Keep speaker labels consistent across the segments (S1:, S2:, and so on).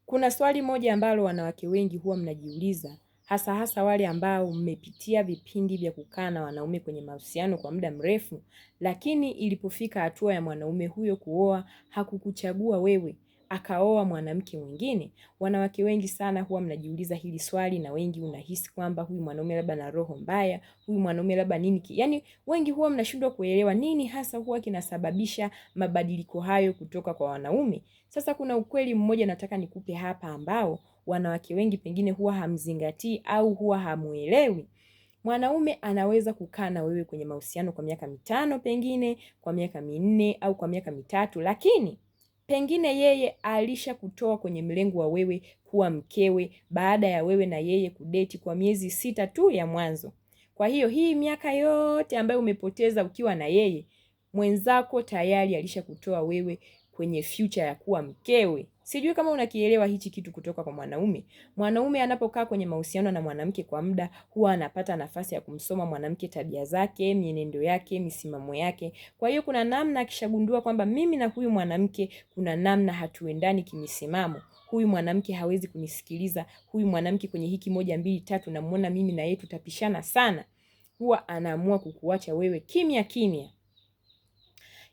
S1: Kuna swali moja ambalo wanawake wengi huwa mnajiuliza, hasa hasa wale ambao mmepitia vipindi vya kukaa na wanaume kwenye mahusiano kwa muda mrefu, lakini ilipofika hatua ya mwanaume huyo kuoa, hakukuchagua wewe, akaoa mwanamke mwingine. Wanawake wengi sana huwa mnajiuliza hili swali, na wengi unahisi kwamba huyu mwanaume labda na roho mbaya, huyu mwanaume labda nini. Yaani wengi huwa mnashindwa kuelewa nini hasa huwa kinasababisha mabadiliko hayo kutoka kwa wanaume. Sasa kuna ukweli mmoja nataka nikupe hapa ambao wanawake wengi pengine huwa hamzingatii au huwa hamuelewi. Mwanaume anaweza kukaa na wewe kwenye mahusiano kwa miaka 5, pengine kwa miaka 4 au kwa miaka 3, lakini pengine yeye alisha kutoa kwenye mlengo wa wewe kuwa mkewe baada ya wewe na yeye kudeti kwa miezi 6 tu ya mwanzo. Kwa hiyo hii miaka yote ambayo umepoteza ukiwa na yeye, mwenzako tayari alisha kutoa wewe kwenye future ya kuwa mkewe. Sijui kama unakielewa hichi kitu kutoka kwa mwanaume. Mwanaume anapokaa kwenye mahusiano na mwanamke kwa muda, huwa anapata nafasi ya kumsoma mwanamke, tabia zake, mienendo yake, misimamo yake. Kwa hiyo kuna namna akishagundua kwamba mimi na huyu mwanamke kuna namna hatuendani kimisimamo. Huyu mwanamke hawezi kunisikiliza. Huyu mwanamke kwenye hiki 1 2 3 namuona mimi na yeye tutapishana sana. Huwa anaamua kukuacha wewe kimya kimya.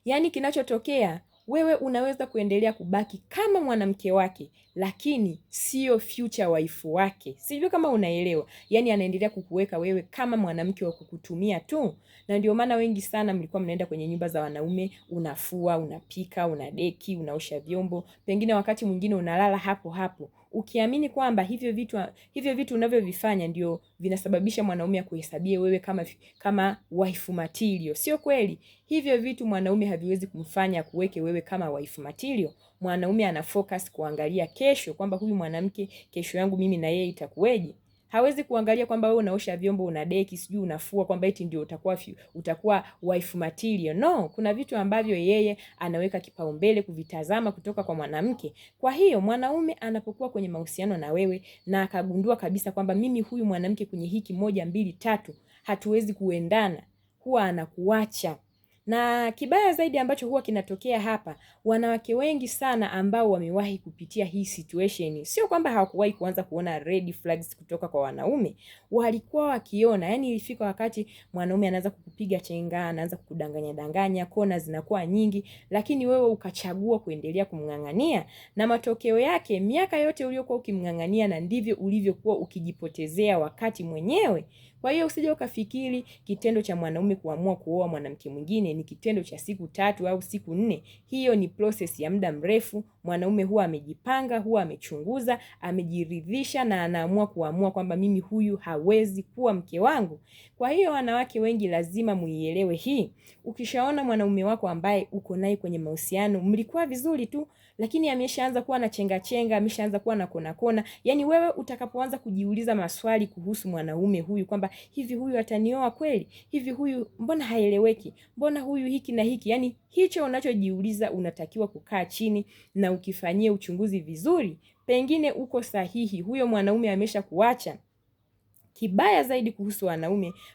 S1: Yaani kinachotokea, wewe unaweza kuendelea kubaki kama mwanamke wake, lakini sio future wife wake. Sijui kama unaelewa. Yaani anaendelea kukuweka wewe kama mwanamke wa kukutumia tu. Na ndio maana wengi sana mlikuwa mnaenda kwenye nyumba za wanaume, unafua, unapika, unadeki, unaosha vyombo, pengine wakati mwingine unalala hapo hapo, ukiamini kwamba hivyo vitu unavyovifanya ndio vinasababisha mwanaume akuhesabie wewe kama wife material. Sio kweli. Hivyo vitu mwanaume haviwezi kumfanya kuweke wewe kama wife material. Mwanaume ana focus kuangalia kesho, kwamba huyu mwanamke kesho yangu mimi na yeye itakuweje. Hawezi kuangalia kwamba wewe unaosha vyombo, unadeki, sijui unafua, kwamba eti ndio utakuwa wife material. No, kuna vitu ambavyo yeye anaweka kipaumbele kuvitazama kutoka kwa mwanamke. Kwa hiyo mwanaume anapokuwa kwenye mahusiano na wewe na akagundua kabisa kwamba mimi huyu mwanamke kwenye hiki 1 2 3 hatuwezi kuendana, huwa anakuacha. Na kibaya zaidi ambacho huwa kinatokea hapa, wanawake wengi sana ambao wamewahi kupitia hii situation, sio kwamba hawakuwahi kuanza kuona red flags kutoka kwa wanaume, walikuwa wakiona. Yani ilifika wakati mwanaume anaanza kukupiga chenga, anaanza kukudanganya, kona zinakuwa nyingi, lakini wewe ukachagua kuendelea kumng'ang'ania, na matokeo yake miaka yote uliokuwa ukimng'ang'ania na ndivyo ulivyokuwa ukijipotezea wakati mwenyewe. Kwa hiyo usije ukafikiri kitendo cha mwanaume kuamua kuoa mwanamke mwingine ni kitendo cha siku 3 au siku 4. Hiyo ni process ya muda mrefu. Mwanaume huwa amejipanga, huwa amechunguza, amejiridhisha na anaamua kwamba mimi huyu hawezi kuwa mke wangu. Kwa hiyo wanawake wengi lazima muielewe hii. Ukishaona mwanaume wako ambaye uko naye kwenye mahusiano, mlikuwa vizuri tu, lakini ameshaanza kuwa na chenga, ameshaanza kuwa na kona. Yaani wewe utakapoanza kujiuliza maswali kuhusu mwanaume huyu, kwamba hivi huyu atanioa kweli? Hivi huyu mbona haeleweki? Mbona huyu hiki na hiki? Yaani hicho unachojiuliza unatakiwa kukaa chini na ukifanyia uchunguzi vizuri. Pengine uko sahihi, huyo mwanaume ameshakuacha. Kibaya zaidi kuhusu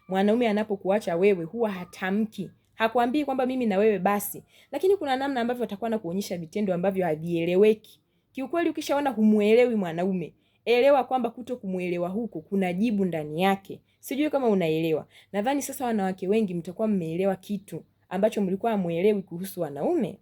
S1: mwanaume anapokuacha wewe huwa hatamki. Hakuambii kwamba mimi na wewe basi. Lakini kuna namna ambavyo atakuwa na kuonyesha vitendo ambavyo havieleweki. Kiukweli ukishaona humuelewi mwanaume, elewa kwamba kutokumuelewa huko kuna jibu ndani yake. Sijui kama unaelewa. Nadhani sasa wanawake wengi mtakuwa mmeelewa kitu ambacho mlikuwa hamuelewi kuhusu wanaume.